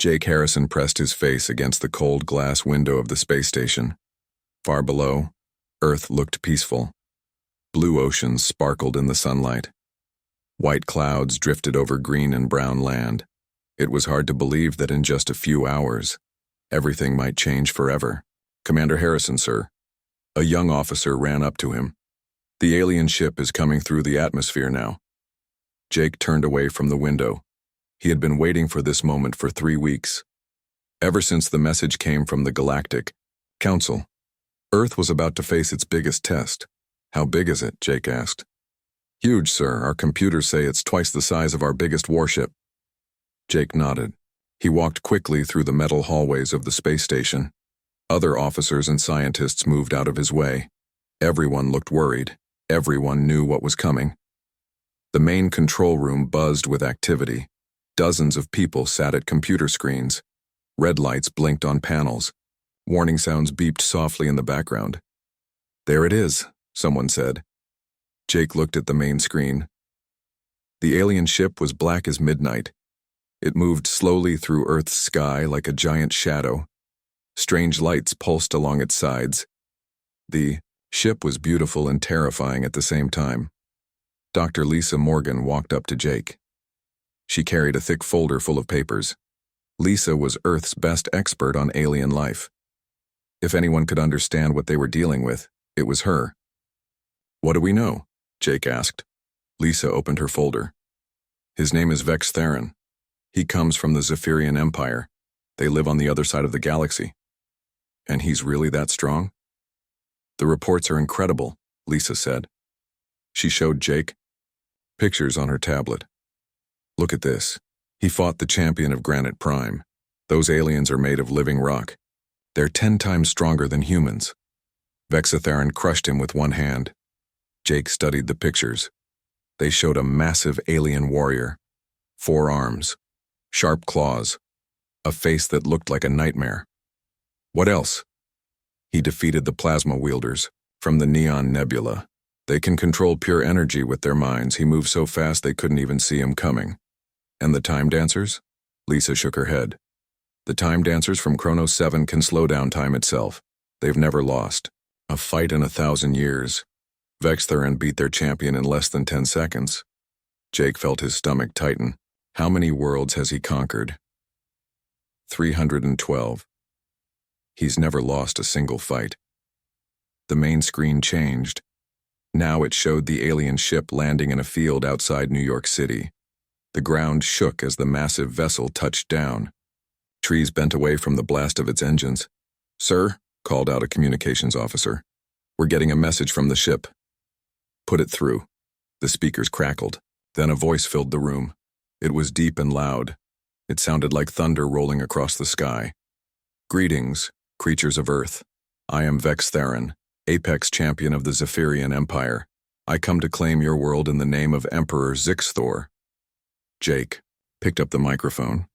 Jake Harrison pressed his face against the cold glass window of the space station. Far below, Earth looked peaceful. Blue oceans sparkled in the sunlight. White clouds drifted over green and brown land. It was hard to believe that in just a few hours, everything might change forever. "Commander Harrison, sir." A young officer ran up to him. "The alien ship is coming through the atmosphere now." Jake turned away from the window. He had been waiting for this moment for 3 weeks. Ever since the message came from the Galactic Council. Earth was about to face its biggest test. "How big is it?" Jake asked. "Huge, sir. Our computers say it's twice the size of our biggest warship." Jake nodded. He walked quickly through the metal hallways of the space station. Other officers and scientists moved out of his way. Everyone looked worried. Everyone knew what was coming. The main control room buzzed with activity. Dozens of people sat at computer screens. Red lights blinked on panels. Warning sounds beeped softly in the background. "There it is," someone said. Jake looked at the main screen. The alien ship was black as midnight. It moved slowly through Earth's sky like a giant shadow. Strange lights pulsed along its sides. The ship was beautiful and terrifying at the same time. Dr. Lisa Morgan walked up to Jake. She carried a thick folder full of papers. Lisa was Earth's best expert on alien life. If anyone could understand what they were dealing with, it was her. "What do we know?" Jake asked. Lisa opened her folder. "His name is Vex Theron. He comes from the Zephyrian Empire. They live on the other side of the galaxy." "And he's really that strong?" "The reports are incredible," Lisa said. She showed Jake pictures on her tablet. "Look at this. He fought the champion of Granite Prime. Those aliens are made of living rock. They're 10 times stronger than humans." Vexatheron crushed him with one hand. Jake studied the pictures. They showed a massive alien warrior. 4 arms, sharp claws, a face that looked like a nightmare. "What else?" "He defeated the plasma wielders from the Neon Nebula. They can control pure energy with their minds. He moved so fast they couldn't even see him coming." "And the time dancers?" Lisa shook her head. "The time dancers from Chronos 7 can slow down time itself. They've never lost. A fight in 1,000 years. Vextheron beat their champion in less than 10 seconds. Jake felt his stomach tighten. How many worlds has he conquered? 312. He's never lost a single fight. The main screen changed. Now it showed the alien ship landing in a field outside New York City. The ground shook as the massive vessel touched down. Trees bent away from the blast of its engines. "Sir," called out a communications officer, "we're getting a message from the ship." "Put it through." The speakers crackled. Then a voice filled the room. It was deep and loud. It sounded like thunder rolling across the sky. "Greetings, creatures of Earth. I am Vex Theron, apex champion of the Zephyrian Empire. I come to claim your world in the name of Emperor Zixthor." Jake picked up the microphone.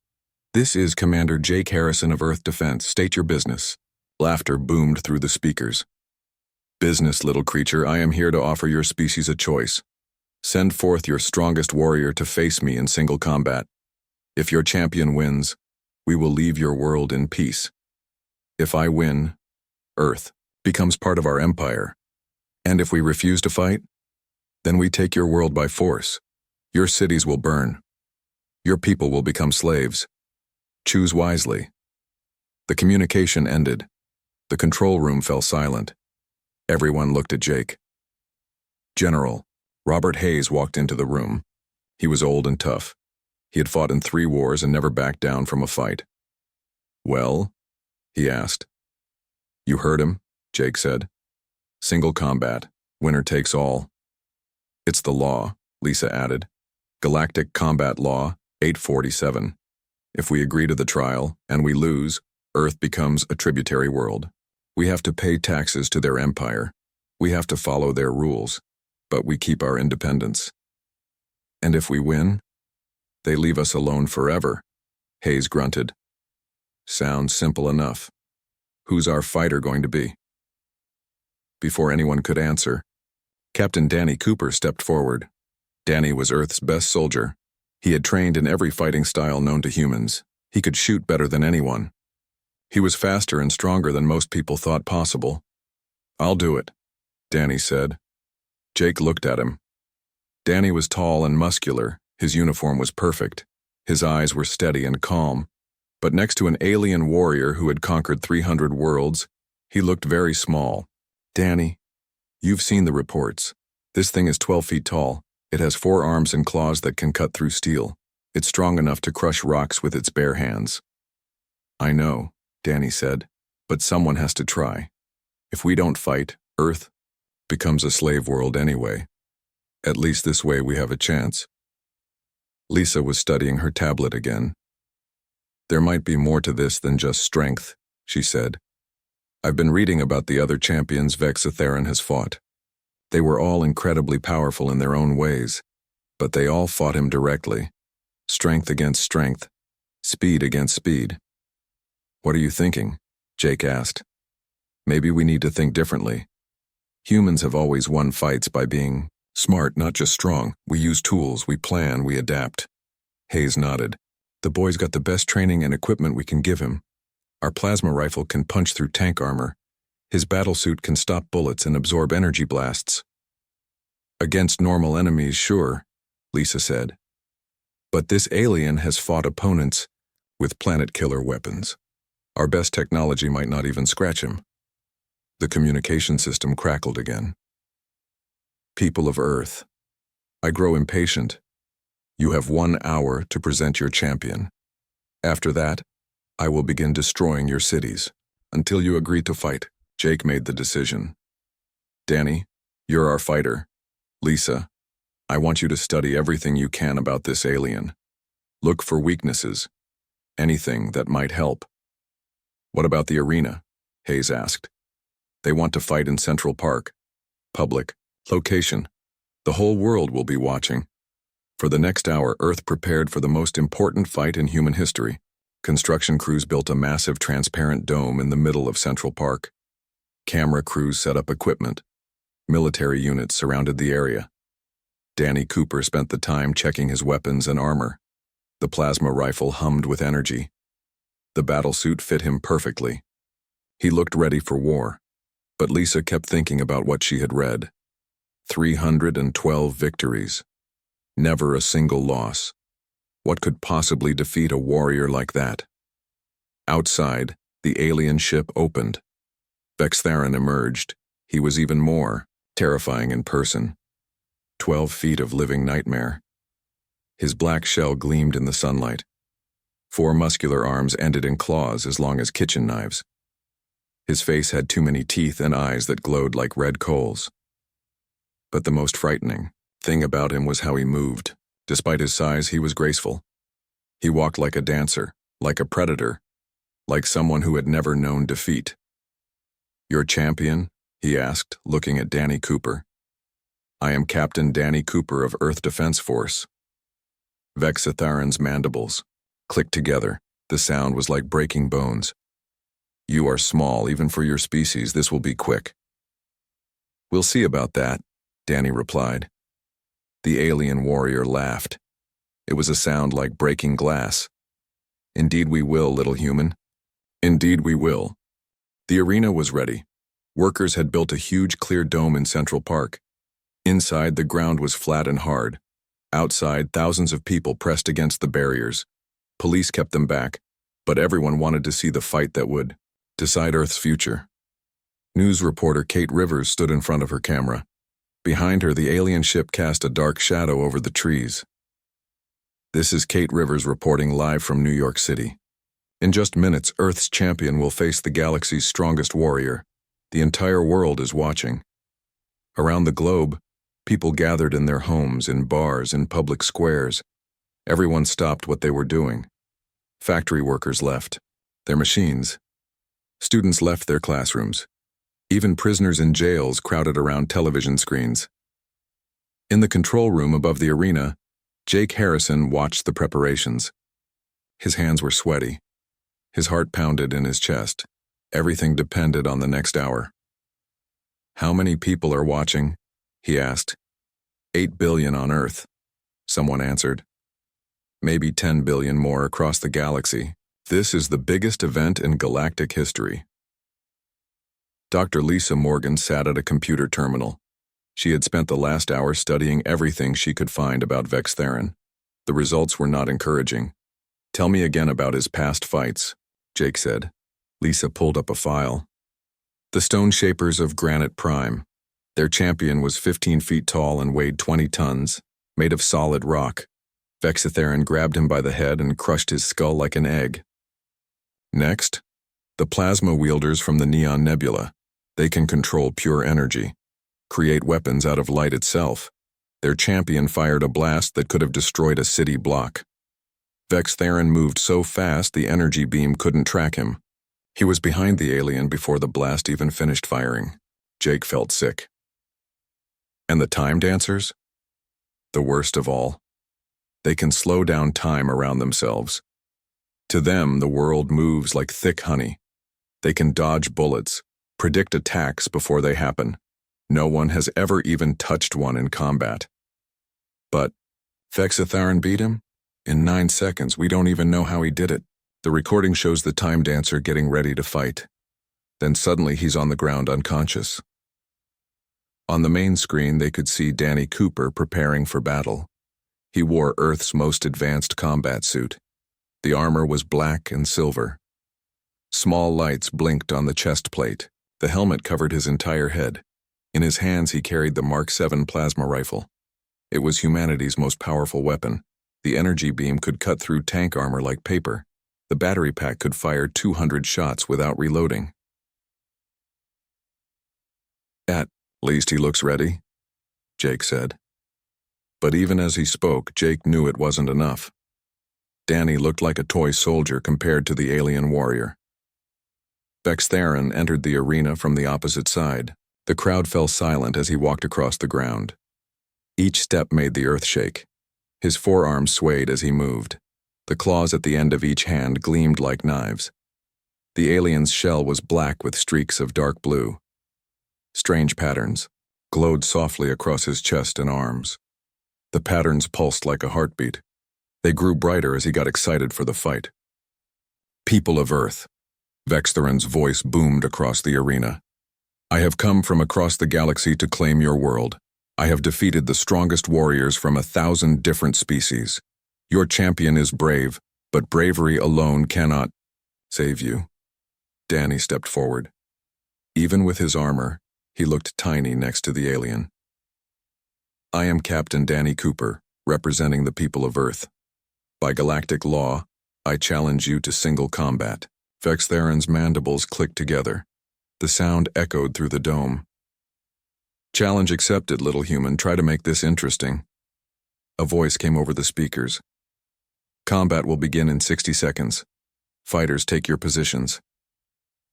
"This is Commander Jake Harrison of Earth Defense. State your business." Laughter boomed through the speakers. "Business, little creature. I am here to offer your species a choice. Send forth your strongest warrior to face me in single combat. If your champion wins, we will leave your world in peace. If I win, Earth becomes part of our empire. And if we refuse to fight, then we take your world by force. Your cities will burn. Your people will become slaves. Choose wisely." The communication ended. The control room fell silent. Everyone looked at Jake. General Robert Hayes walked into the room. He was old and tough. He had fought in 3 wars and never backed down from a fight. "Well?" he asked. "You heard him," Jake said. "Single combat. Winner takes all." "It's the law," Lisa added. "Galactic Combat Law 847. If we agree to the trial, and we lose, Earth becomes a tributary world. We have to pay taxes to their empire. We have to follow their rules, but we keep our independence. And if we win, they leave us alone forever," Hayes grunted. "Sounds simple enough. Who's our fighter going to be?" Before anyone could answer, Captain Danny Cooper stepped forward. Danny was Earth's best soldier. He had trained in every fighting style known to humans. He could shoot better than anyone. He was faster and stronger than most people thought possible. "I'll do it," Danny said. Jake looked at him. Danny was tall and muscular. His uniform was perfect. His eyes were steady and calm. But next to an alien warrior who had conquered 300 worlds, he looked very small. "Danny, you've seen the reports. This thing is 12 feet tall. It has 4 arms and claws that can cut through steel. It's strong enough to crush rocks with its bare hands." "I know," Danny said, "but someone has to try. If we don't fight, Earth becomes a slave world anyway. At least this way we have a chance." Lisa was studying her tablet again. "There might be more to this than just strength," she said. "I've been reading about the other champions Vexatheron has fought. They were all incredibly powerful in their own ways, but they all fought him directly. Strength against strength, speed against speed." "What are you thinking?" Jake asked. "Maybe we need to think differently. Humans have always won fights by being smart, not just strong. We use tools, we plan, we adapt." Hayes nodded. "The boy's got the best training and equipment we can give him. Our plasma rifle can punch through tank armor. His battlesuit can stop bullets and absorb energy blasts." "Against normal enemies, sure," Lisa said. "But this alien has fought opponents with planet-killer weapons. Our best technology might not even scratch him." The communication system crackled again. "People of Earth, I grow impatient. You have 1 hour to present your champion. After that, I will begin destroying your cities, until you agree to fight." Jake made the decision. "Danny, you're our fighter. Lisa, I want you to study everything you can about this alien. Look for weaknesses, anything that might help." "What about the arena?" Hayes asked. "They want to fight in Central Park. Public location. The whole world will be watching." For the next hour, Earth prepared for the most important fight in human history. Construction crews built a massive transparent dome in the middle of Central Park. Camera crews set up equipment. Military units surrounded the area. Danny Cooper spent the time checking his weapons and armor. The plasma rifle hummed with energy. The battlesuit fit him perfectly. He looked ready for war, but Lisa kept thinking about what she had read. 312 victories. Never a single loss. What could possibly defeat a warrior like that? Outside, the alien ship opened. Vexatheron emerged. He was even more terrifying in person. 12 feet of living nightmare. His black shell gleamed in the sunlight. 4 muscular arms ended in claws as long as kitchen knives. His face had too many teeth and eyes that glowed like red coals. But the most frightening thing about him was how he moved. Despite his size, he was graceful. He walked like a dancer, like a predator, like someone who had never known defeat. "Your champion?" he asked, looking at Danny Cooper. "I am Captain Danny Cooper of Earth Defense Force." Vexatheron's mandibles clicked together. The sound was like breaking bones. "You are small, even for your species. This will be quick." "We'll see about that," Danny replied. The alien warrior laughed. It was a sound like breaking glass. "Indeed we will, little human. Indeed we will." The arena was ready. Workers had built a huge clear dome in Central Park. Inside, the ground was flat and hard. Outside, thousands of people pressed against the barriers. Police kept them back, but everyone wanted to see the fight that would decide Earth's future. News reporter Kate Rivers stood in front of her camera. Behind her, the alien ship cast a dark shadow over the trees. "This is Kate Rivers reporting live from New York City. In just minutes, Earth's champion will face the galaxy's strongest warrior. The entire world is watching." Around the globe, people gathered in their homes, in bars, in public squares. Everyone stopped what they were doing. Factory workers left their machines. Students left their classrooms. Even prisoners in jails crowded around television screens. In the control room above the arena, Jake Harrison watched the preparations. His hands were sweaty. His heart pounded in his chest. Everything depended on the next hour. "How many people are watching?" he asked. 8 billion on Earth," someone answered. "Maybe 10 billion more across the galaxy," This is the biggest event in galactic history. Dr. Lisa Morgan sat at a computer terminal. She had spent the last hour studying everything she could find about Vex Theron. The results were not encouraging. "Tell me again about his past fights," Jake said. Lisa pulled up a file. The Stone Shapers of Granite Prime. Their champion was 15 feet tall and weighed 20 tons, made of solid rock. Vex Theron grabbed him by the head and crushed his skull like an egg. Next, the plasma wielders from the Neon Nebula. They can control pure energy, create weapons out of light itself. Their champion fired a blast that could have destroyed a city block. Vex Theron moved so fast the energy beam couldn't track him. He was behind the alien before the blast even finished firing. Jake felt sick. And the Time Dancers? The worst of all. They can slow down time around themselves. To them, the world moves like thick honey. They can dodge bullets, predict attacks before they happen. No one has ever even touched one in combat. But Vex Theron beat him? In 9 seconds, we don't even know how he did it. The recording shows the Time Dancer getting ready to fight. Then suddenly he's on the ground unconscious. On the main screen, they could see Danny Cooper preparing for battle. He wore Earth's most advanced combat suit. The armor was black and silver. Small lights blinked on the chest plate. The helmet covered his entire head. In his hands, he carried the Mark 7 plasma rifle. It was humanity's most powerful weapon. The energy beam could cut through tank armor like paper. The battery pack could fire 200 shots without reloading. "At least he looks ready," Jake said. But even as he spoke, Jake knew it wasn't enough. Danny looked like a toy soldier compared to the alien warrior. Vex Theron entered the arena from the opposite side. The crowd fell silent as he walked across the ground. Each step made the earth shake. His forearms swayed as he moved. The claws at the end of each hand gleamed like knives. The alien's shell was black with streaks of dark blue. Strange patterns glowed softly across his chest and arms. The patterns pulsed like a heartbeat. They grew brighter as he got excited for the fight. "People of Earth," Vex Theron's voice boomed across the arena. "I have come from across the galaxy to claim your world. I have defeated the strongest warriors from 1,000 different species. Your champion is brave, but bravery alone cannot save you." Danny stepped forward. Even with his armor, he looked tiny next to the alien. "I am Captain Danny Cooper, representing the people of Earth. By galactic law, I challenge you to single combat." Vex Theron's mandibles clicked together. The sound echoed through the dome. "Challenge accepted, little human. Try to make this interesting." A voice came over the speakers. "Combat will begin in 60 seconds. Fighters, take your positions."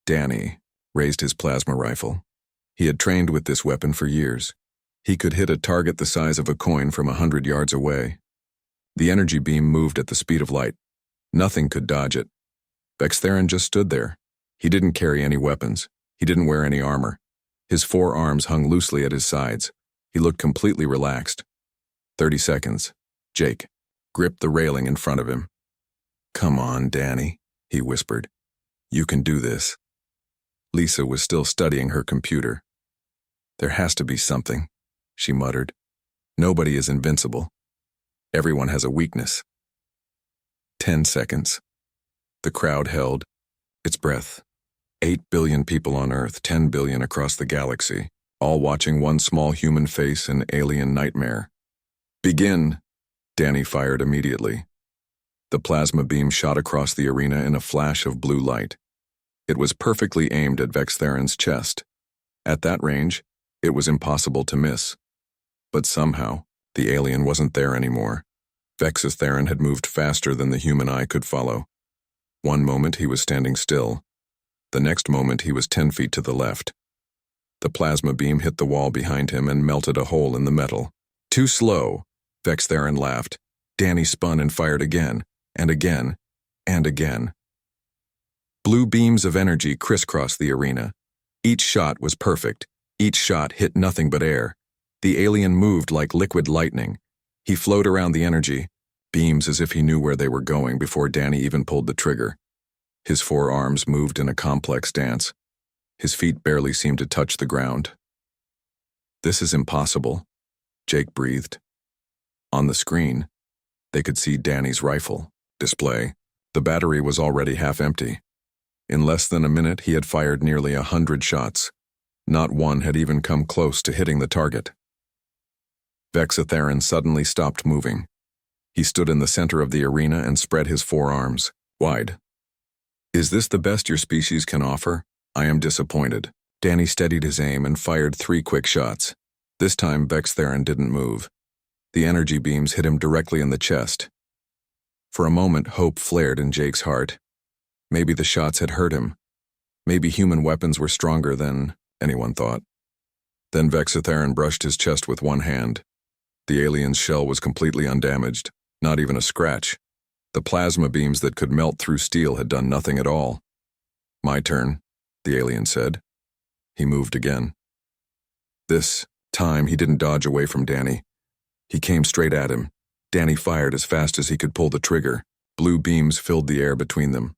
Danny raised his plasma rifle. He had trained with this weapon for years. He could hit a target the size of a coin from 100 yards away. The energy beam moved at the speed of light. Nothing could dodge it. Vex Theron just stood there. He didn't carry any weapons. He didn't wear any armor. His forearms hung loosely at his sides. He looked completely relaxed. 30 seconds. Jake gripped the railing in front of him. "Come on, Danny," he whispered. "You can do this." Lisa was still studying her computer. "There has to be something," she muttered. "Nobody is invincible. Everyone has a weakness." 10 seconds. The crowd held its breath. 8 billion people on Earth, 10 billion across the galaxy, all watching one small human face in alien nightmare. "Begin!" Danny fired immediately. The plasma beam shot across the arena in a flash of blue light. It was perfectly aimed at Vex Theron's chest. At that range, it was impossible to miss. But somehow, the alien wasn't there anymore. Vex Theron had moved faster than the human eye could follow. One moment he was standing still. The next moment he was 10 feet to the left. The plasma beam hit the wall behind him and melted a hole in the metal. "Too slow," Vex Theron laughed. Danny spun and fired again, and again, and again. Blue beams of energy crisscrossed the arena. Each shot was perfect. Each shot hit nothing but air. The alien moved like liquid lightning. He flowed around the energy, beams as if he knew where they were going before Danny even pulled the trigger. His forearms moved in a complex dance. His feet barely seemed to touch the ground. "This is impossible," Jake breathed. On the screen, they could see Danny's rifle display. The battery was already half empty. In less than a minute, he had fired nearly 100 shots. Not one had even come close to hitting the target. Vexatheron suddenly stopped moving. He stood in the center of the arena and spread his forearms wide. "Is this the best your species can offer? I am disappointed." Danny steadied his aim and fired 3 quick shots. This time, Vexatheron didn't move. The energy beams hit him directly in the chest. For a moment, hope flared in Jake's heart. Maybe the shots had hurt him. Maybe human weapons were stronger than anyone thought. Then Vexatheron brushed his chest with one hand. The alien's shell was completely undamaged, not even a scratch. The plasma beams that could melt through steel had done nothing at all. "My turn," the alien said. He moved again. This time, he didn't dodge away from Danny. He came straight at him. Danny fired as fast as he could pull the trigger. Blue beams filled the air between them.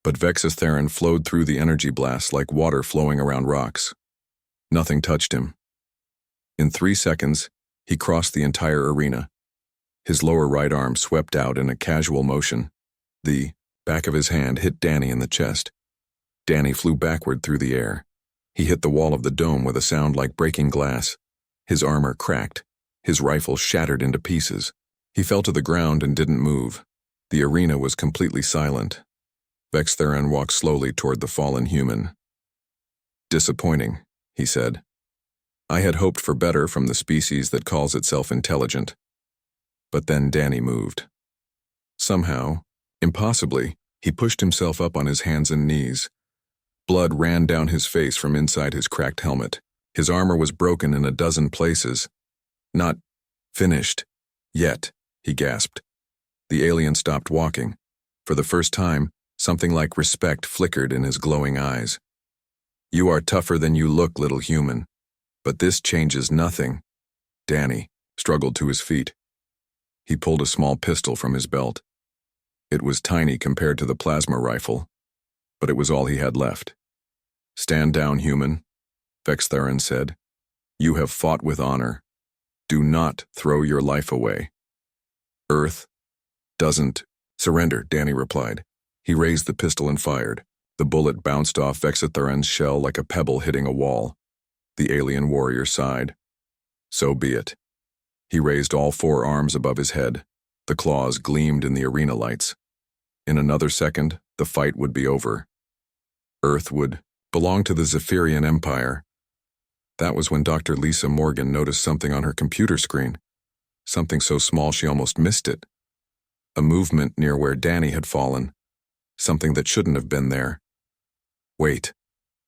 But Vexatheron flowed through the energy blast like water flowing around rocks. Nothing touched him. In 3 seconds, he crossed the entire arena. His lower right arm swept out in a casual motion. The back of his hand hit Danny in the chest. Danny flew backward through the air. He hit the wall of the dome with a sound like breaking glass. His armor cracked. His rifle shattered into pieces. He fell to the ground and didn't move. The arena was completely silent. Vexatheron walked slowly toward the fallen human. "Disappointing," he said. "I had hoped for better from the species that calls itself intelligent." But then Danny moved. Somehow, impossibly, he pushed himself up on his hands and knees. Blood ran down his face from inside his cracked helmet. His armor was broken in a dozen places. "Not finished yet," he gasped. The alien stopped walking. For the first time, something like respect flickered in his glowing eyes. "You are tougher than you look, little human. But this changes nothing." Danny struggled to his feet. He pulled a small pistol from his belt. It was tiny compared to the plasma rifle, but it was all he had left. "Stand down, human," Vexatheron said. "You have fought with honor. Do not throw your life away." "Earth doesn't surrender," Danny replied. He raised the pistol and fired. The bullet bounced off Vexatheron's shell like a pebble hitting a wall. The alien warrior sighed. "So be it." He raised all 4 arms above his head. The claws gleamed in the arena lights. In another second, the fight would be over. Earth would belong to the Zephyrian Empire. That was when Dr. Lisa Morgan noticed something on her computer screen. Something so small she almost missed it. A movement near where Danny had fallen. Something that shouldn't have been there. "Wait,"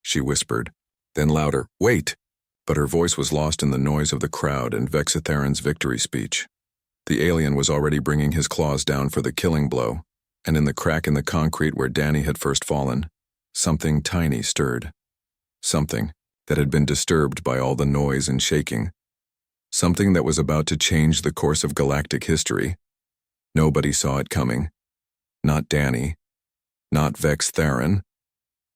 she whispered. Then louder, "Wait!" But her voice was lost in the noise of the crowd and Vexatheron's victory speech. The alien was already bringing his claws down for the killing blow, and in the crack in the concrete where Danny had first fallen, something tiny stirred. Something that had been disturbed by all the noise and shaking. Something that was about to change the course of galactic history. Nobody saw it coming. Not Danny. Not Vexatheron.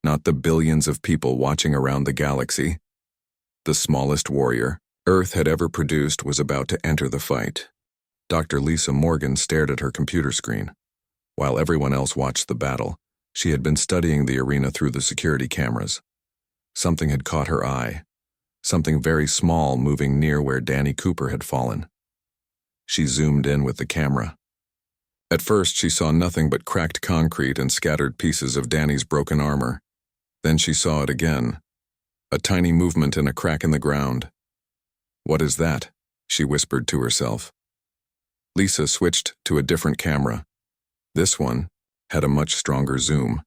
Not the billions of people watching around the galaxy. The smallest warrior Earth had ever produced was about to enter the fight. Dr. Lisa Morgan stared at her computer screen. While everyone else watched the battle, she had been studying the arena through the security cameras. Something had caught her eye. Something very small moving near where Danny Cooper had fallen. She zoomed in with the camera. At first, she saw nothing but cracked concrete and scattered pieces of Danny's broken armor. Then she saw it again. A tiny movement in a crack in the ground. "What is that?" she whispered to herself. Lisa switched to a different camera. This one had a much stronger zoom.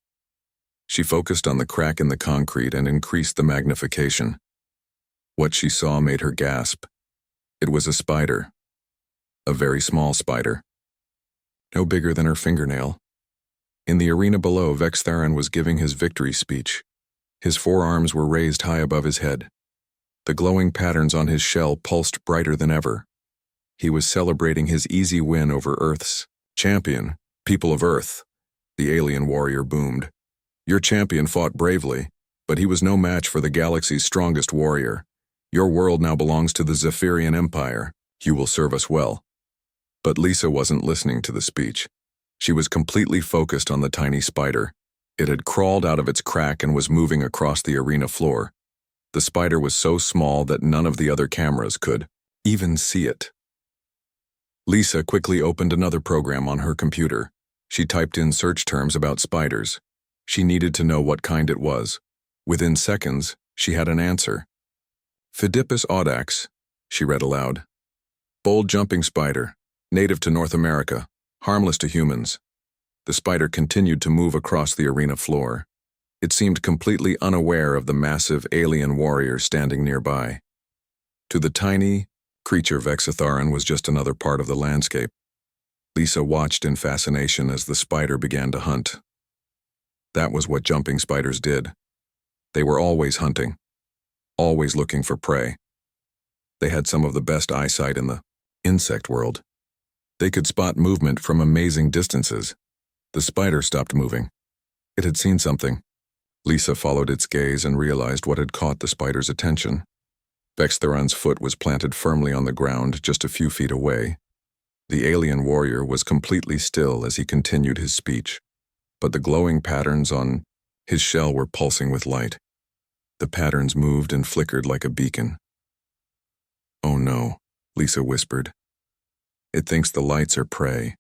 She focused on the crack in the concrete and increased the magnification. What she saw made her gasp. It was a spider. A very small spider. No bigger than her fingernail. In the arena below, Vexatheron was giving his victory speech. His forearms were raised high above his head. The glowing patterns on his shell pulsed brighter than ever. He was celebrating his easy win over Earth's champion, people of Earth. The alien warrior boomed. Your champion fought bravely, but he was no match for the galaxy's strongest warrior. Your world now belongs to the Zephyrian Empire. You will serve us well." But Lisa wasn't listening to the speech. She was completely focused on the tiny spider. It had crawled out of its crack and was moving across the arena floor. The spider was so small that none of the other cameras could even see it. Lisa quickly opened another program on her computer. She typed in search terms about spiders. She needed to know what kind it was. Within seconds, she had an answer. "Phidippus audax," she read aloud. "Bold jumping spider, native to North America, harmless to humans." The spider continued to move across the arena floor. It seemed completely unaware of the massive alien warrior standing nearby. To the tiny creature, Vexitharan was just another part of the landscape. Lisa watched in fascination as the spider began to hunt. That was what jumping spiders did. They were always hunting, always looking for prey. They had some of the best eyesight in the insect world. They could spot movement from amazing distances. The spider stopped moving. It had seen something. Lisa followed its gaze and realized what had caught the spider's attention. Vexitharan's foot was planted firmly on the ground just a few feet away. The alien warrior was completely still as he continued his speech, but the glowing patterns on his shell were pulsing with light. The patterns moved and flickered like a beacon. "Oh no," Lisa whispered. "It thinks the lights are prey."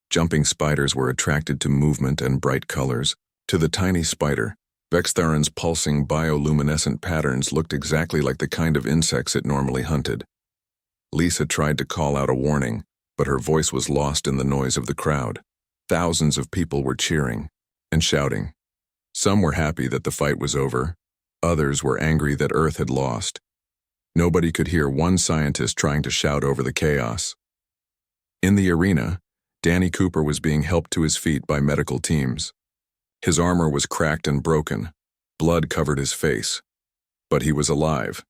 Jumping spiders were attracted to movement and bright colors. To the tiny spider, Vexitharan's pulsing bioluminescent patterns looked exactly like the kind of insects it normally hunted. Lisa tried to call out a warning, but her voice was lost in the noise of the crowd. Thousands of people were cheering and shouting. Some were happy that the fight was over. Others were angry that Earth had lost. Nobody could hear one scientist trying to shout over the chaos. In the arena, Danny Cooper was being helped to his feet by medical teams. His armor was cracked and broken. Blood covered his face. But he was alive.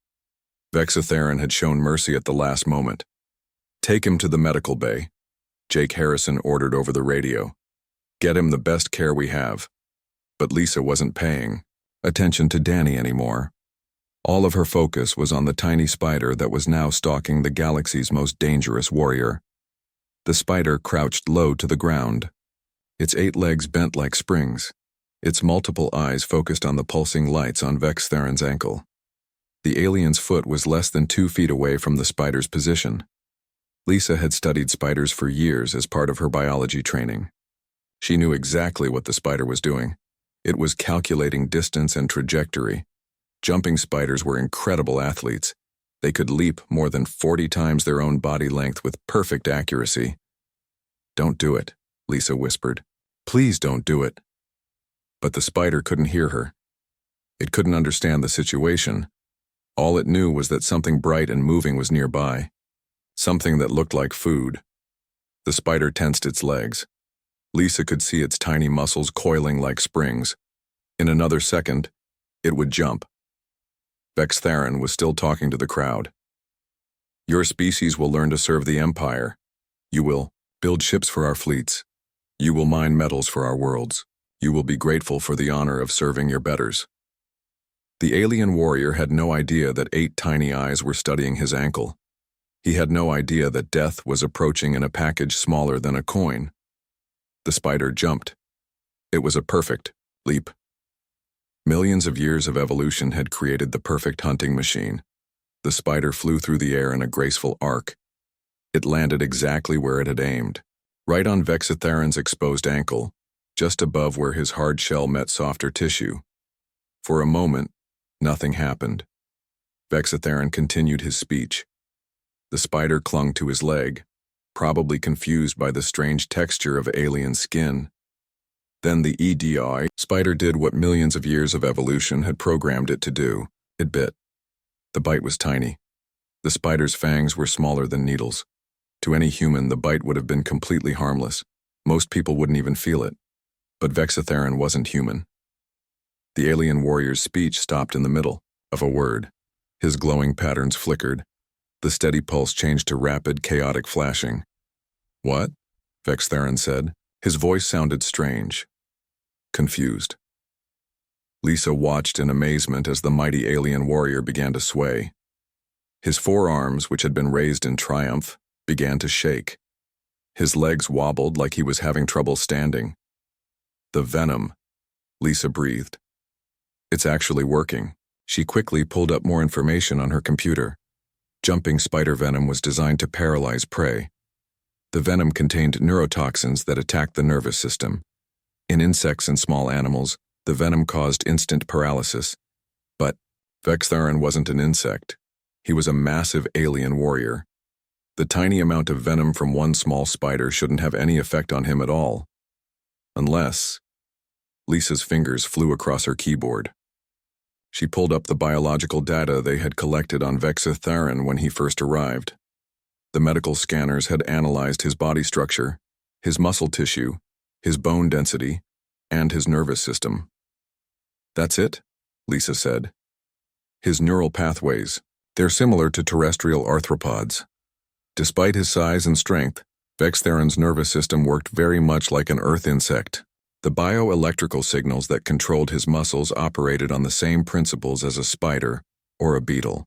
Vexitharan had shown mercy at the last moment. "Take him to the medical bay," Jake Harrison ordered over the radio. "Get him the best care we have." But Lisa wasn't paying attention to Danny anymore. All of her focus was on the tiny spider that was now stalking the galaxy's most dangerous warrior. The spider crouched low to the ground. Its 8 legs bent like springs. Its multiple eyes focused on the pulsing lights on Vexitharan's ankle. The alien's foot was less than 2 feet away from the spider's position. Lisa had studied spiders for years as part of her biology training. She knew exactly what the spider was doing. It was calculating distance and trajectory. Jumping spiders were incredible athletes. They could leap more than 40 times their own body length with perfect accuracy. "Don't do it," Lisa whispered. "Please don't do it." But the spider couldn't hear her. It couldn't understand the situation. All it knew was that something bright and moving was nearby. Something that looked like food. The spider tensed its legs. Lisa could see its tiny muscles coiling like springs. In another second, it would jump. Vexitharan was still talking to the crowd. "Your species will learn to serve the Empire. You will build ships for our fleets. You will mine metals for our worlds. You will be grateful for the honor of serving your betters." The alien warrior had no idea that 8 tiny eyes were studying his ankle. He had no idea that death was approaching in a package smaller than a coin. The spider jumped. It was a perfect leap. Millions of years of evolution had created the perfect hunting machine. The spider flew through the air in a graceful arc. It landed exactly where it had aimed, right on Vexitharan's exposed ankle, just above where his hard shell met softer tissue. For a moment, nothing happened. Vexitharan continued his speech. The spider clung to his leg, probably confused by the strange texture of alien skin. Then the EDI spider did what millions of years of evolution had programmed it to do. It bit. The bite was tiny. The spider's fangs were smaller than needles. To any human, the bite would have been completely harmless. Most people wouldn't even feel it. But Vexitharan wasn't human. The alien warrior's speech stopped in the middle of a word. His glowing patterns flickered. The steady pulse changed to rapid, chaotic flashing. "What?" Vexitharan said. His voice sounded strange. Confused. Lisa watched in amazement as the mighty alien warrior began to sway. His forearms, which had been raised in triumph, began to shake. His legs wobbled like he was having trouble standing. The venom, Lisa breathed. It's actually working. She quickly pulled up more information on her computer. Jumping spider venom was designed to paralyze prey. The venom contained neurotoxins that attacked the nervous system. In insects and small animals, the venom caused instant paralysis. But Vextharan wasn't an insect. He was a massive alien warrior. The tiny amount of venom from one small spider shouldn't have any effect on him at all. Unless... Lisa's fingers flew across her keyboard. She pulled up the biological data they had collected on Vextharan when he first arrived. The medical scanners had analyzed his body structure, his muscle tissue, his bone density, and his nervous system. That's it, Lisa said. His neural pathways, they're similar to terrestrial arthropods. Despite his size and strength, Vextharan's nervous system worked very much like an earth insect. The bioelectrical signals that controlled his muscles operated on the same principles as a spider or a beetle.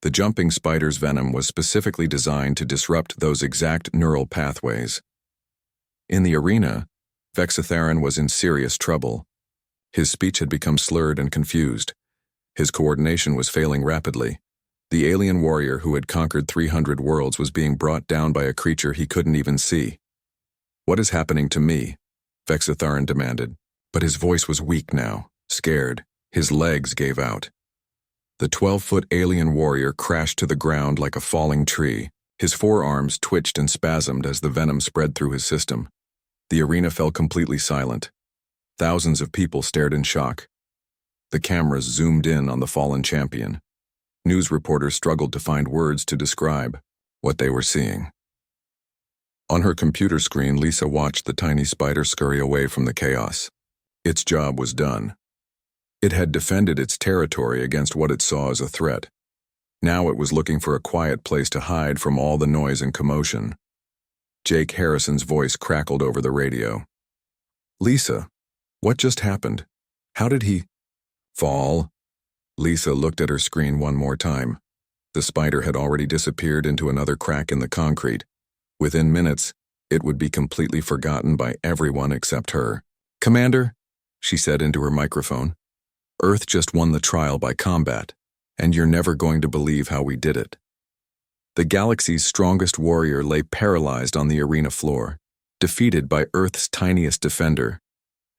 The jumping spider's venom was specifically designed to disrupt those exact neural pathways. In the arena, Vextharan was in serious trouble. His speech had become slurred and confused. His coordination was failing rapidly. The alien warrior who had conquered 300 worlds was being brought down by a creature he couldn't even see. "What is happening to me?" Vextharan demanded, but his voice was weak now, scared. His legs gave out. The 12-foot alien warrior crashed to the ground like a falling tree. His forearms twitched and spasmed as the venom spread through his system. The arena fell completely silent. Thousands of people stared in shock. The cameras zoomed in on the fallen champion. News reporters struggled to find words to describe what they were seeing. On her computer screen, Lisa watched the tiny spider scurry away from the chaos. Its job was done. It had defended its territory against what it saw as a threat. Now it was looking for a quiet place to hide from all the noise and commotion. Jake Harrison's voice crackled over the radio. "Lisa, what just happened? How did he fall?" Lisa looked at her screen one more time. The spider had already disappeared into another crack in the concrete. Within minutes, it would be completely forgotten by everyone except her. "Commander," she said into her microphone, "Earth just won the trial by combat, and you're never going to believe how we did it." The galaxy's strongest warrior lay paralyzed on the arena floor, defeated by Earth's tiniest defender,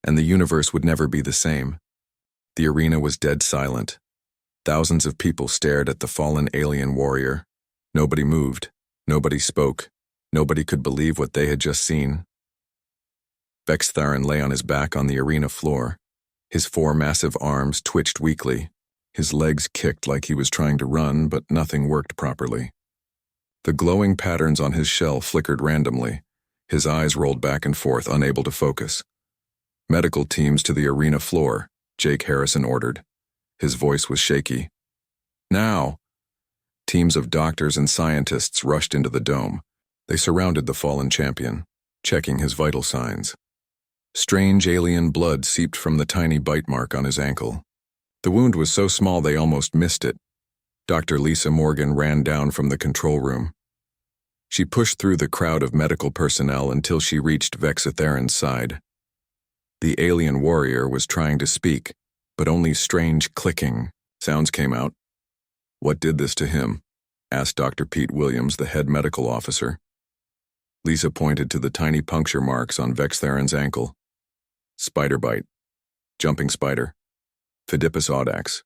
and the universe would never be the same. The arena was dead silent. Thousands of people stared at the fallen alien warrior. Nobody moved. Nobody spoke. Nobody could believe what they had just seen. Vextharan lay on his back on the arena floor. His 4 massive arms twitched weakly. His legs kicked like he was trying to run, but nothing worked properly. The glowing patterns on his shell flickered randomly. His eyes rolled back and forth, unable to focus. "Medical teams to the arena floor," Jake Harrison ordered. His voice was shaky. "Now!" Teams of doctors and scientists rushed into the dome. They surrounded the fallen champion, checking his vital signs. Strange alien blood seeped from the tiny bite mark on his ankle. The wound was so small they almost missed it. Dr. Lisa Morgan ran down from the control room. She pushed through the crowd of medical personnel until she reached Vextharan's side. The alien warrior was trying to speak, but only strange clicking sounds came out. "What did this to him?" asked Dr. Pete Williams, the head medical officer. Lisa pointed to the tiny puncture marks on Vextharan's ankle. "Spider bite. Jumping spider. Phidippus audax."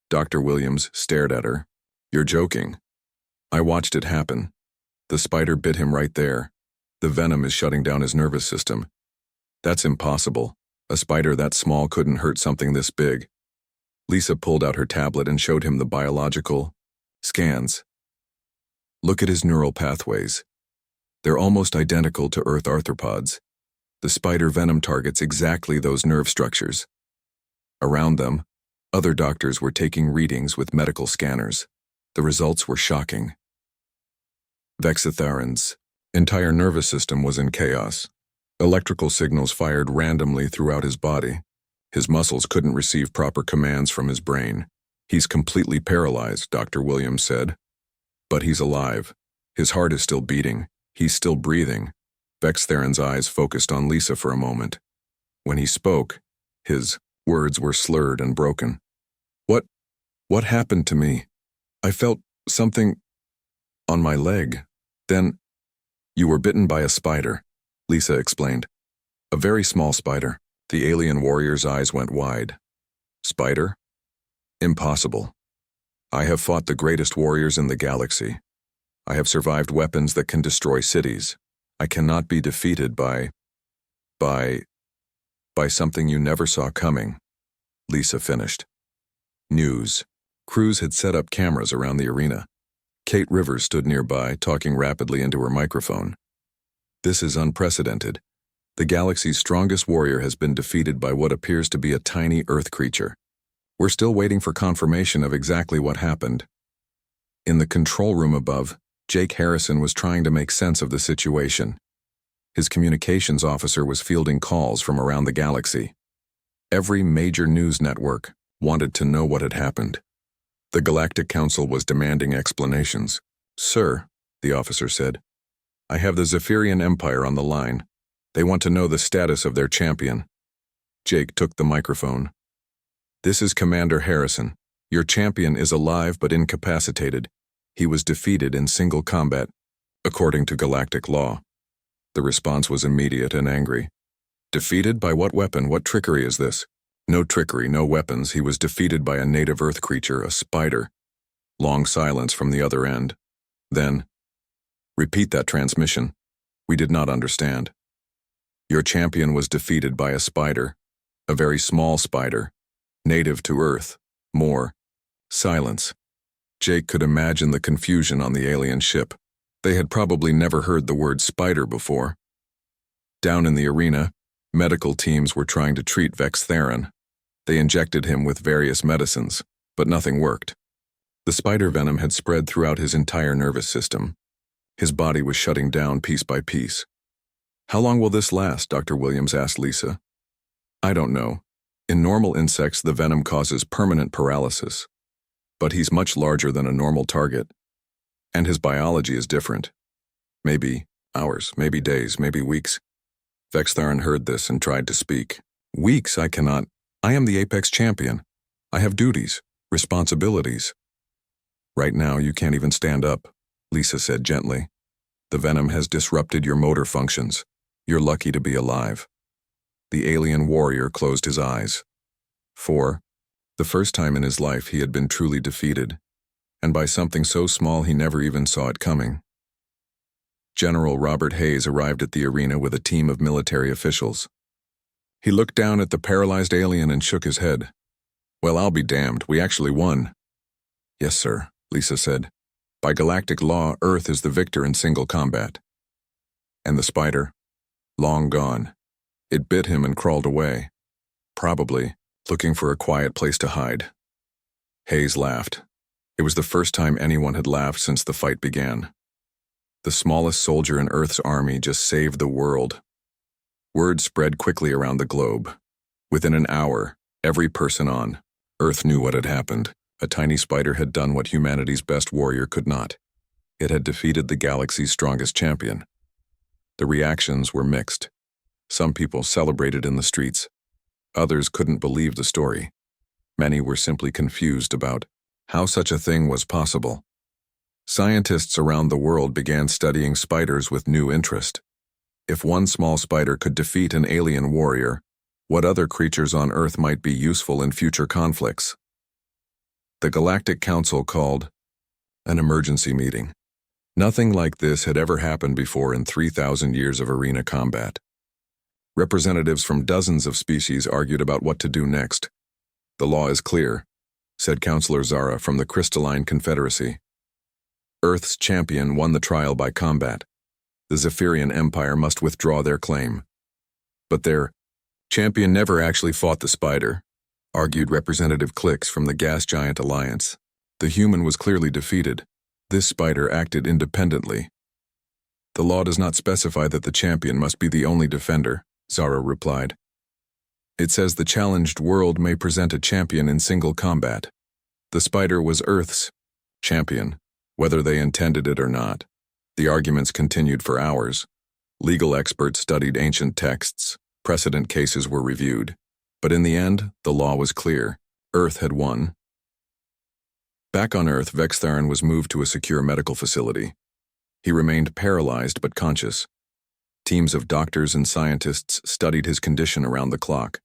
Dr. Williams stared at her. "You're joking." "I watched it happen. The spider bit him right there. The venom is shutting down his nervous system." "That's impossible. A spider that small couldn't hurt something this big." Lisa pulled out her tablet and showed him the biological scans. "Look at his neural pathways. They're almost identical to Earth arthropods. The spider venom targets exactly those nerve structures." Around them, other doctors were taking readings with medical scanners. The results were shocking. Vextharan's entire nervous system was in chaos. Electrical signals fired randomly throughout his body. His muscles couldn't receive proper commands from his brain. He's completely paralyzed, Dr. Williams said. But he's alive. His heart is still beating. He's still breathing. Vex Theron's eyes focused on Lisa for a moment. When he spoke, his words were slurred and broken. What happened to me? I felt something on my leg. Then, you were bitten by a spider, Lisa explained. A very small spider. The alien warrior's eyes went wide. Spider? Impossible. I have fought the greatest warriors in the galaxy. I have survived weapons that can destroy cities. I cannot be defeated by something you never saw coming, Lisa finished. News. Crews had set up cameras around the arena. Kate Rivers stood nearby, talking rapidly into her microphone. This is unprecedented. The galaxy's strongest warrior has been defeated by what appears to be a tiny Earth creature. We're still waiting for confirmation of exactly what happened. In the control room above, Jake Harrison was trying to make sense of the situation. His communications officer was fielding calls from around the galaxy. Every major news network wanted to know what had happened. The Galactic Council was demanding explanations. Sir, the officer said, I have the Zephyrian Empire on the line. They want to know the status of their champion. Jake took the microphone. This is Commander Harrison. Your champion is alive but incapacitated. He was defeated in single combat, according to galactic law. The response was immediate and angry. Defeated by what weapon? What trickery is this? No trickery, no weapons. He was defeated by a native Earth creature, a spider. Long silence from the other end. Then, repeat that transmission. We did not understand. Your champion was defeated by a spider, a very small spider, native to Earth. More. Silence. Jake could imagine the confusion on the alien ship. They had probably never heard the word spider before. Down in the arena, medical teams were trying to treat Vex Theron. They injected him with various medicines, but nothing worked. The spider venom had spread throughout his entire nervous system. His body was shutting down piece by piece. How long will this last? Dr. Williams asked Lisa. I don't know. In normal insects, the venom causes permanent paralysis. But he's much larger than a normal target. And his biology is different. Maybe hours, maybe days, maybe weeks. Vex Theron heard this and tried to speak. Weeks? I cannot. I am the Apex champion. I have duties, responsibilities. Right now, you can't even stand up, Lisa said gently. The venom has disrupted your motor functions. You're lucky to be alive. The alien warrior closed his eyes. For the first time in his life, he had been truly defeated, and by something so small he never even saw it coming. General Robert Hayes arrived at the arena with a team of military officials. He looked down at the paralyzed alien and shook his head. Well, I'll be damned, we actually won. Yes, sir, Lisa said. By galactic law, Earth is the victor in single combat. And the spider? Long gone. It bit him and crawled away. Probably looking for a quiet place to hide. Hayes laughed. It was the first time anyone had laughed since the fight began. The smallest soldier in Earth's army just saved the world. Word spread quickly around the globe. Within an hour, every person on Earth knew what had happened. A tiny spider had done what humanity's best warrior could not. It had defeated the galaxy's strongest champion. The reactions were mixed. Some people celebrated in the streets. Others couldn't believe the story. Many were simply confused about how such a thing was possible. Scientists around the world began studying spiders with new interest. If one small spider could defeat an alien warrior, what other creatures on Earth might be useful in future conflicts? The Galactic Council called an emergency meeting. Nothing like this had ever happened before in 3,000 years of arena combat. Representatives from dozens of species argued about what to do next. The law is clear, said Counselor Zara from the Crystalline Confederacy. Earth's champion won the trial by combat. The Zephyrian Empire must withdraw their claim. But their champion never actually fought the spider, argued Representative Clix from the Gas Giant Alliance. The human was clearly defeated. This spider acted independently. The law does not specify that the champion must be the only defender, Zara replied. It says the challenged world may present a champion in single combat. The spider was Earth's champion, whether they intended it or not. The arguments continued for hours. Legal experts studied ancient texts, precedent cases were reviewed. But in the end, the law was clear. Earth had won. Back on Earth, Vextheron was moved to a secure medical facility. He remained paralyzed but conscious. Teams of doctors and scientists studied his condition around the clock.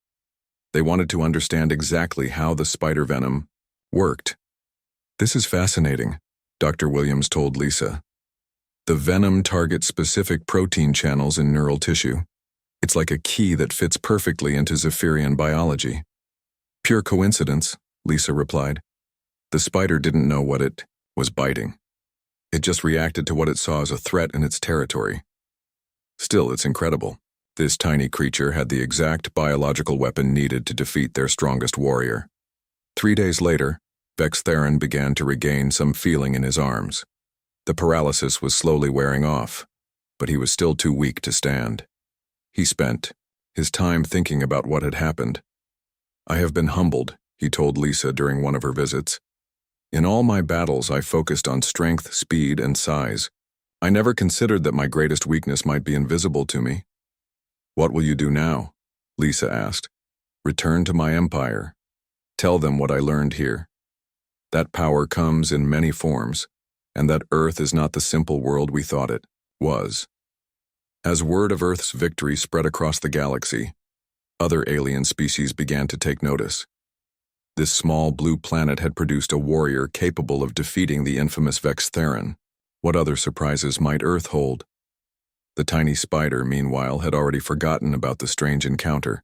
They wanted to understand exactly how the spider venom worked. "This is fascinating," Dr. Williams told Lisa. "The venom targets specific protein channels in neural tissue. It's like a key that fits perfectly into Zephyrian biology." "Pure coincidence," Lisa replied. "The spider didn't know what it was biting. It just reacted to what it saw as a threat in its territory. Still, it's incredible. This tiny creature had the exact biological weapon needed to defeat their strongest warrior." 3 days later, Vextheron began to regain some feeling in his arms. The paralysis was slowly wearing off, but he was still too weak to stand. He spent his time thinking about what had happened. "I have been humbled," he told Lisa during one of her visits. "In all my battles, I focused on strength, speed, and size. I never considered that my greatest weakness might be invisible to me." "What will you do now?" Lisa asked. "Return to my empire. Tell them what I learned here. That power comes in many forms, and that Earth is not the simple world we thought it was." As word of Earth's victory spread across the galaxy, other alien species began to take notice. This small blue planet had produced a warrior capable of defeating the infamous Vextheron. What other surprises might Earth hold? The tiny spider, meanwhile, had already forgotten about the strange encounter.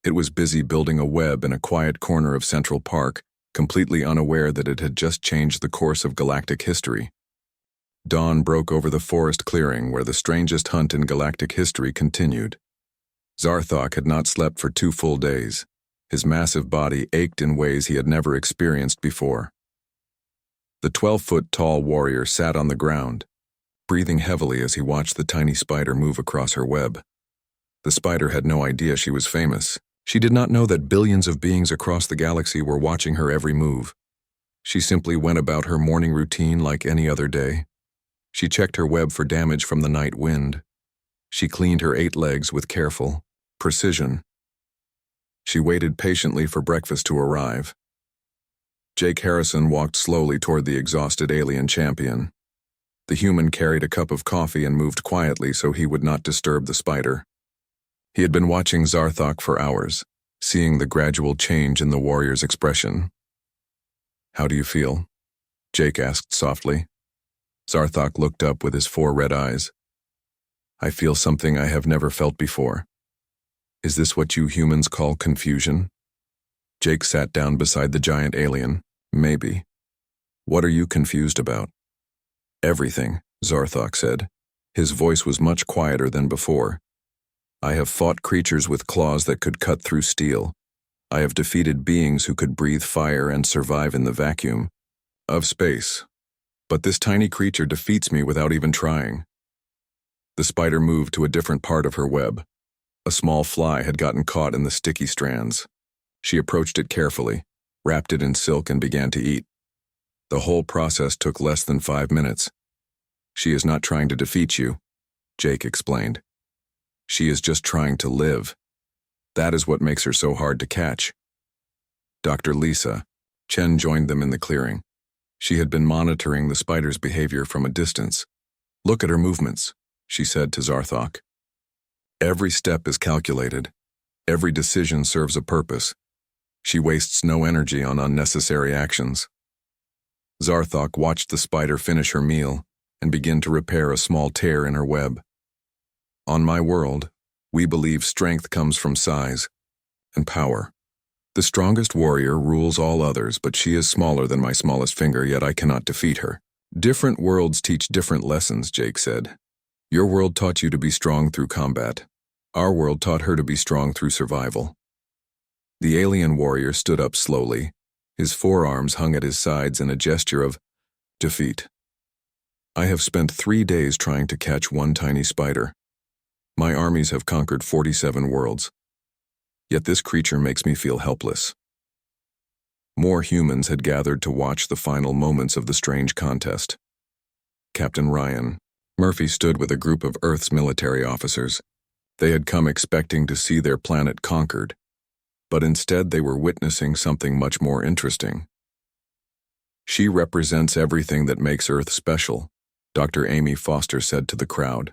It was busy building a web in a quiet corner of Central Park, completely unaware that it had just changed the course of galactic history. Dawn broke over the forest clearing where the strangest hunt in galactic history continued. Zarthok had not slept for 2 full days. His massive body ached in ways he had never experienced before. The 12-foot-tall warrior sat on the ground, breathing heavily as he watched the tiny spider move across her web. The spider had no idea she was famous. She did not know that billions of beings across the galaxy were watching her every move. She simply went about her morning routine like any other day. She checked her web for damage from the night wind. She cleaned her 8 legs with careful precision. She waited patiently for breakfast to arrive. Jake Harrison walked slowly toward the exhausted alien champion. The human carried a cup of coffee and moved quietly so he would not disturb the spider. He had been watching Zarthok for hours, seeing the gradual change in the warrior's expression. "How do you feel?" Jake asked softly. Zarthok looked up with his 4 red eyes. "I feel something I have never felt before." "Is this what you humans call confusion?" Jake sat down beside the giant alien. "Maybe." "What are you confused about?" "Everything," Zarthok said. His voice was much quieter than before. "I have fought creatures with claws that could cut through steel. I have defeated beings who could breathe fire and survive in the vacuum of space. But this tiny creature defeats me without even trying." The spider moved to a different part of her web. A small fly had gotten caught in the sticky strands. She approached it carefully, wrapped it in silk, and began to eat. The whole process took less than 5 minutes. "She is not trying to defeat you," Jake explained. "She is just trying to live. That is what makes her so hard to catch." Dr. Lisa Chen joined them in the clearing. She had been monitoring the spider's behavior from a distance. "Look at her movements," she said to Zarthok. "Every step is calculated. Every decision serves a purpose. She wastes no energy on unnecessary actions." Zarthok watched the spider finish her meal and begin to repair a small tear in her web. "On my world, we believe strength comes from size and power. The strongest warrior rules all others, but she is smaller than my smallest finger, yet I cannot defeat her." "Different worlds teach different lessons," Jake said. "Your world taught you to be strong through combat. Our world taught her to be strong through survival." The alien warrior stood up slowly. His forearms hung at his sides in a gesture of defeat. "I have spent 3 days trying to catch one tiny spider. My armies have conquered 47 worlds. Yet this creature makes me feel helpless. More humans had gathered to watch the final moments of the strange contest. Captain Ryan Murphy stood with a group of Earth's military officers. They had come expecting to see their planet conquered, but instead they were witnessing something much more interesting. She represents everything that makes Earth special, Dr. Amy Foster said to the crowd.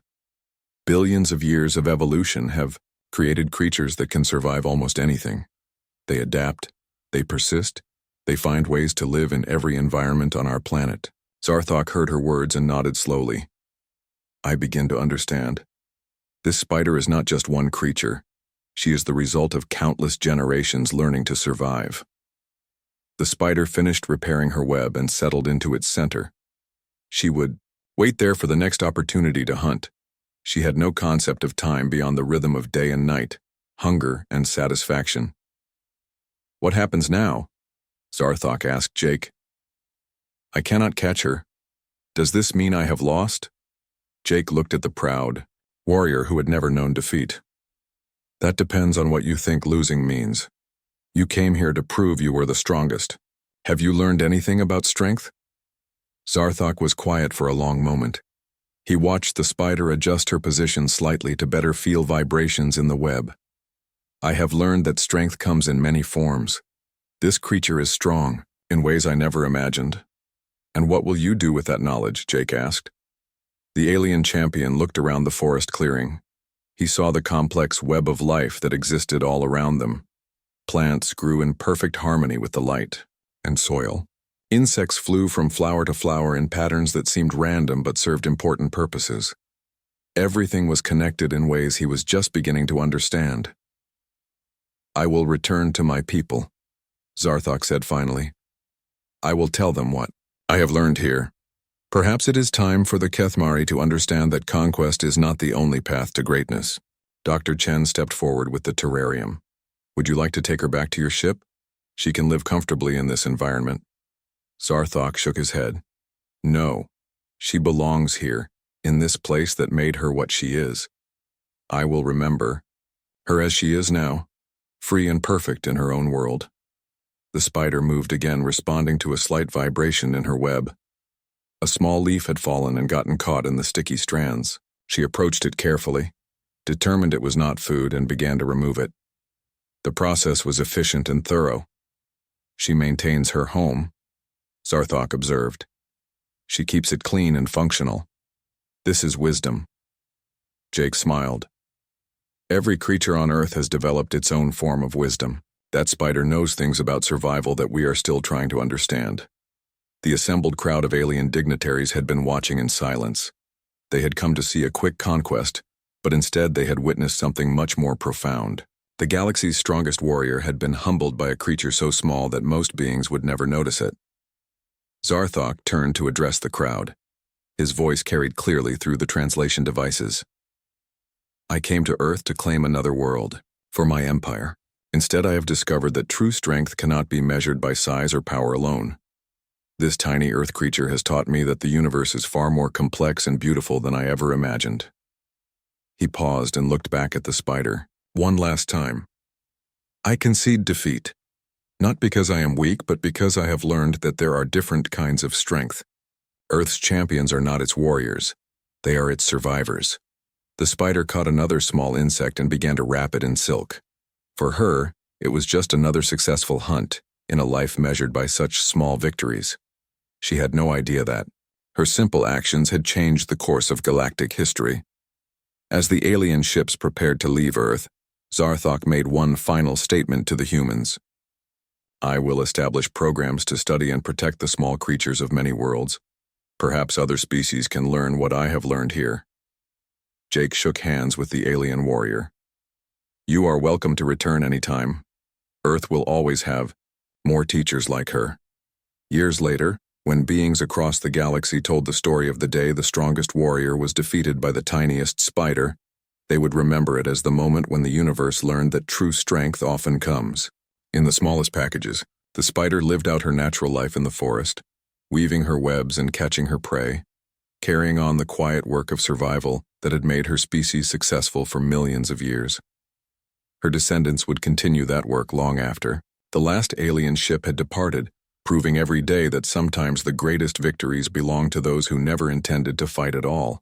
Billions of years of evolution have created creatures that can survive almost anything. They adapt, they persist, they find ways to live in every environment on our planet. Zarthok heard her words and nodded slowly. I begin to understand. This spider is not just one creature. She is the result of countless generations learning to survive. The spider finished repairing her web and settled into its center. She would wait there for the next opportunity to hunt. She had no concept of time beyond the rhythm of day and night, hunger and satisfaction. What happens now? Zarthok asked Jake. I cannot catch her. Does this mean I have lost? Jake looked at the proud warrior who had never known defeat. That depends on what you think losing means. You came here to prove you were the strongest. Have you learned anything about strength? Zarthok was quiet for a long moment. He watched the spider adjust her position slightly to better feel vibrations in the web. I have learned that strength comes in many forms. This creature is strong, in ways I never imagined. And what will you do with that knowledge? Jake asked. The alien champion looked around the forest clearing. He saw the complex web of life that existed all around them. Plants grew in perfect harmony with the light and soil. Insects flew from flower to flower in patterns that seemed random but served important purposes. Everything was connected in ways he was just beginning to understand. I will return to my people, Zarthok said finally. I will tell them what I have learned here. Perhaps it is time for the Kethmari to understand that conquest is not the only path to greatness. Dr. Chen stepped forward with the terrarium. Would you like to take her back to your ship? She can live comfortably in this environment. Zarthok shook his head. No, she belongs here, in this place that made her what she is. I will remember her as she is now, free and perfect in her own world. The spider moved again, responding to a slight vibration in her web. A small leaf had fallen and gotten caught in the sticky strands. She approached it carefully, determined it was not food, and began to remove it. The process was efficient and thorough. She maintains her home, Zarthok observed. She keeps it clean and functional. This is wisdom. Jake smiled. Every creature on Earth has developed its own form of wisdom. That spider knows things about survival that we are still trying to understand. The assembled crowd of alien dignitaries had been watching in silence. They had come to see a quick conquest, but instead they had witnessed something much more profound. The galaxy's strongest warrior had been humbled by a creature so small that most beings would never notice it. Zarthok turned to address the crowd. His voice carried clearly through the translation devices. I came to Earth to claim another world, for my empire. Instead, I have discovered that true strength cannot be measured by size or power alone. This tiny Earth creature has taught me that the universe is far more complex and beautiful than I ever imagined. He paused and looked back at the spider, one last time. I concede defeat, not because I am weak, but because I have learned that there are different kinds of strength. Earth's champions are not its warriors. They are its survivors. The spider caught another small insect and began to wrap it in silk. For her, it was just another successful hunt in a life measured by such small victories. She had no idea that her simple actions had changed the course of galactic history. As the alien ships prepared to leave Earth, Zarthok made one final statement to the humans. I will establish programs to study and protect the small creatures of many worlds. Perhaps other species can learn what I have learned here. Jake shook hands with the alien warrior. You are welcome to return anytime. Earth will always have more teachers like her. Years later, when beings across the galaxy told the story of the day the strongest warrior was defeated by the tiniest spider, they would remember it as the moment when the universe learned that true strength often comes in the smallest packages. The spider lived out her natural life in the forest, weaving her webs and catching her prey, carrying on the quiet work of survival that had made her species successful for millions of years. Her descendants would continue that work long after. The last alien ship had departed, proving every day that sometimes the greatest victories belong to those who never intended to fight at all.